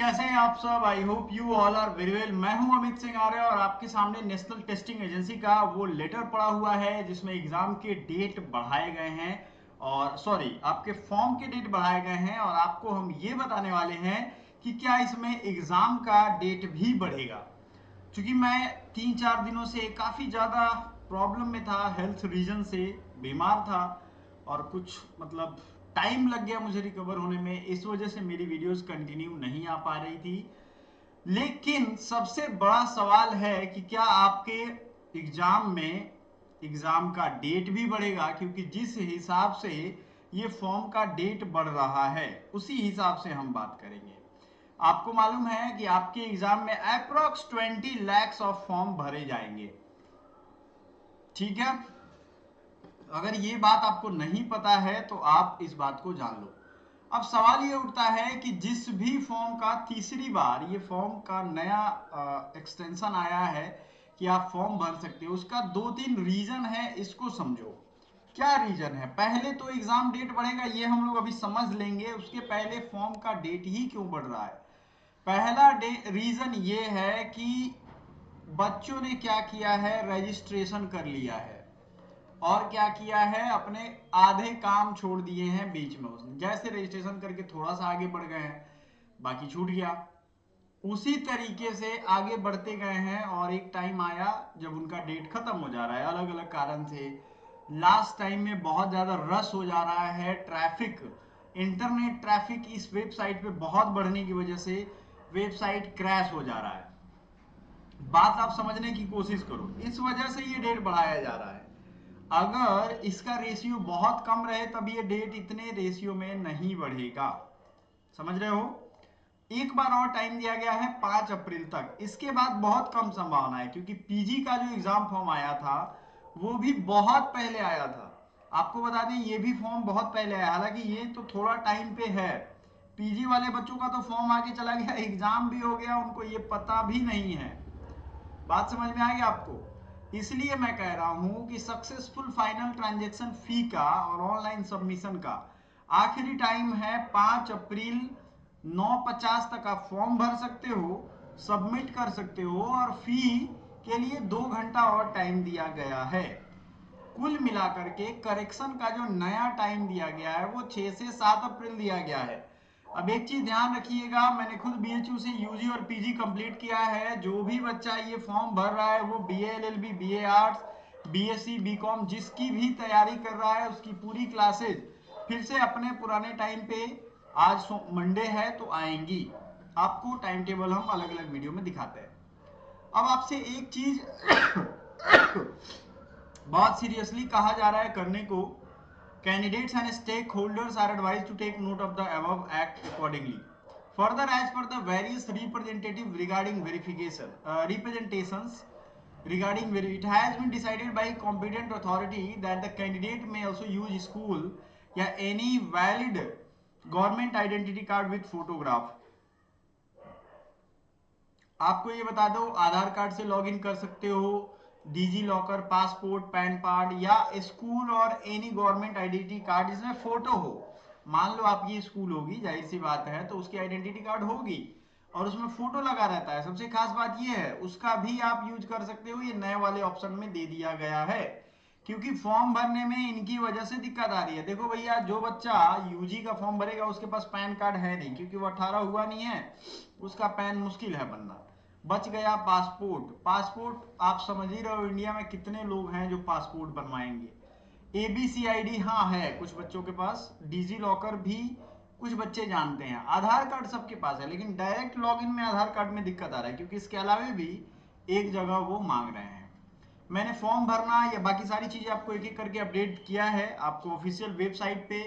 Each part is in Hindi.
कैसे हैं आप सब। I hope you all are very well. मैं हूं अमित सिंह आर्य और आपके सामने नेशनल टेस्टिंग एजेंसी का वो लेटर पड़ा हुआ है जिसमें एग्जाम के डेट बढ़ाए गए हैं और आपके फॉर्म के डेट बढ़ाए गए हैं और आपको हम ये बताने वाले हैं कि क्या इसमें एग्जाम का डेट भी बढ़ेगा। क्योंकि मैं 3-4 दिनों से काफ़ी ज़्यादा प्रॉब्लम में था, हेल्थ रीजन से बीमार था और कुछ टाइम लग गया मुझे रिकवर होने में। इस वजह से मेरी वीडियोस कंटिन्यू नहीं आ पा रही थी। लेकिन सबसे बड़ा सवाल है कि क्या आपके एग्जाम में एग्जाम का डेट भी बढ़ेगा, क्योंकि जिस हिसाब से ये फॉर्म का डेट बढ़ रहा है उसी हिसाब से हम बात करेंगे। आपको मालूम है कि आपके एग्जाम में अप्रोक्स 20 lakhs ऑफ फॉर्म भरे जाएंगे। ठीक है, अगर ये बात आपको नहीं पता है तो आप इस बात को जान लो। अब सवाल ये उठता है कि जिस भी फॉर्म का तीसरी बार ये फॉर्म का नया एक्सटेंशन आया है कि आप फॉर्म भर सकते हो, उसका 2-3 रीजन है, इसको समझो। क्या रीजन है? पहले तो एग्जाम डेट बढ़ेगा, ये हम लोग अभी समझ लेंगे। उसके पहले फॉर्म का डेट ही क्यों बढ़ रहा है? पहला रीजन ये है कि बच्चों ने क्या किया है, रजिस्ट्रेशन कर लिया है और क्या किया है, अपने आधे काम छोड़ दिए हैं बीच में। उसने जैसे रजिस्ट्रेशन करके थोड़ा सा आगे बढ़ गए हैं, बाकी छूट गया। उसी तरीके से आगे बढ़ते गए हैं और एक टाइम आया जब उनका डेट खत्म हो जा रहा है अलग अलग कारण से। लास्ट टाइम में बहुत ज्यादा रश हो जा रहा है, ट्रैफिक, इंटरनेट ट्रैफिक इस वेबसाइट पे बहुत बढ़ने की वजह से वेबसाइट क्रैश हो जा रहा है। बात आप समझने की कोशिश करो, इस वजह से ये डेट बढ़ाया जा रहा है। अगर इसका रेशियो बहुत कम रहे तब ये डेट इतने रेशियो में नहीं बढ़ेगा। समझ रहे हो? एक बार और टाइम दिया गया है 5 अप्रैल तक। इसके बाद बहुत कम संभावना है, क्योंकि पीजी का जो एग्जाम फॉर्म आया था वो भी बहुत पहले आया था। आपको बता दें ये भी फॉर्म बहुत पहले आया, हालांकि ये तो थोड़ा टाइम पे है। पीजी वाले बच्चों का तो फॉर्म आगे चला गया, एग्जाम भी हो गया, उनको ये पता भी नहीं है। बात समझ में आएगी आपको? इसलिए मैं कह रहा हूं कि सक्सेसफुल फाइनल ट्रांजैक्शन फी का और ऑनलाइन सबमिशन का आखिरी टाइम है 5 अप्रैल 9:50 तक। आप फॉर्म भर सकते हो, सबमिट कर सकते हो और फी के लिए 2 घंटा और टाइम दिया गया है। कुल मिलाकर के करेक्शन का जो नया टाइम दिया गया है वो 6 से 7 अप्रैल दिया गया है। अब एक चीज ध्यान रखिएगा, मैंने खुद बीएचयू से यूजी और पीजी कंप्लीट किया है। जो भी बच्चा ये फॉर्म भर रहा है वो BA LLB, BA arts, BSc, BCom जिसकी भी तैयारी कर रहा है उसकी पूरी क्लासेज फिर से अपने पुराने टाइम पे आज मंडे है तो आएंगी। आपको टाइम टेबल हम अलग अलग वीडियो में दिखाते हैं। अब आपसे एक चीज बहुत सीरियसली कहा जा रहा है करने को। Candidates and stakeholders are advised to take note of the above act accordingly. Further, as per the various representative regarding representations regarding it has been decided by competent authority that the candidate may also use school या any valid government identity card with photograph। आपको ये बता दो, आधार कार्ड से लॉगिन कर सकते हो, digi locker, passport, pan card या स्कूल और एनी गवर्नमेंट आइडेंटिटी कार्ड जिसमें फोटो हो। मान लो आपकी स्कूल होगी, जाहिर सी बात है, तो उसकी आइडेंटिटी कार्ड होगी और उसमें फोटो लगा रहता है। सबसे खास बात ये है उसका भी आप यूज कर सकते हो, ये नए वाले ऑप्शन में दे दिया गया है। क्योंकि फॉर्म भरने में इनकी वजह से दिक्कत आ रही है। देखो भैया, जो बच्चा यूजी का फॉर्म भरेगा उसके पास पैन कार्ड है नहीं, क्योंकि वो 18 हुआ नहीं है, उसका पैन मुश्किल है बनना। बच गया पासपोर्ट। पासपोर्ट आप समझ ही रहे हो इंडिया में कितने लोग हैं जो पासपोर्ट बनवाएंगे। एबीसीआईडी हाँ है कुछ बच्चों के पास, डिजी लॉकर भी कुछ बच्चे जानते हैं, आधार कार्ड सबके पास है, लेकिन डायरेक्ट लॉगिन में आधार कार्ड में दिक्कत आ रहा है क्योंकि इसके अलावा भी एक जगह वो मांग रहे हैं। मैंने फॉर्म भरना या बाकी सारी चीजें आपको एक एक करके अपडेट किया है। आपको ऑफिशियल वेबसाइट पे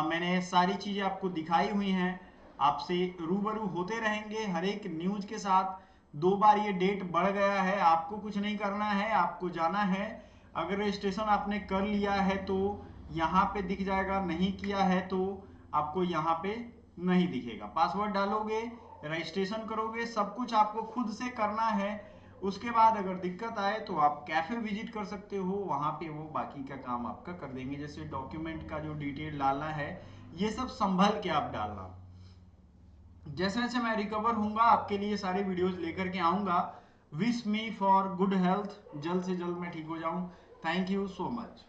मैंने सारी चीजें आपको दिखाई हुई हैं। आपसे रूबरू होते रहेंगे हर एक न्यूज के साथ। 2 बार ये डेट बढ़ गया है, आपको कुछ नहीं करना है, आपको जाना है। अगर रजिस्ट्रेशन आपने कर लिया है तो यहाँ पे दिख जाएगा, नहीं किया है तो आपको यहाँ पे नहीं दिखेगा। पासवर्ड डालोगे, रजिस्ट्रेशन करोगे, सब कुछ आपको खुद से करना है। उसके बाद अगर दिक्कत आए तो आप कैफे विजिट कर सकते हो, वहां पे वो बाकी का काम आपका कर देंगे। जैसे डॉक्यूमेंट का जो डिटेल डालना है ये सब संभल के आप डालना। जैसे जैसे मैं रिकवर हूँगा आपके लिए सारे वीडियोस लेकर के आऊँगा। Wish me for good health, जल्द से जल्द मैं ठीक हो जाऊँ। Thank you so much.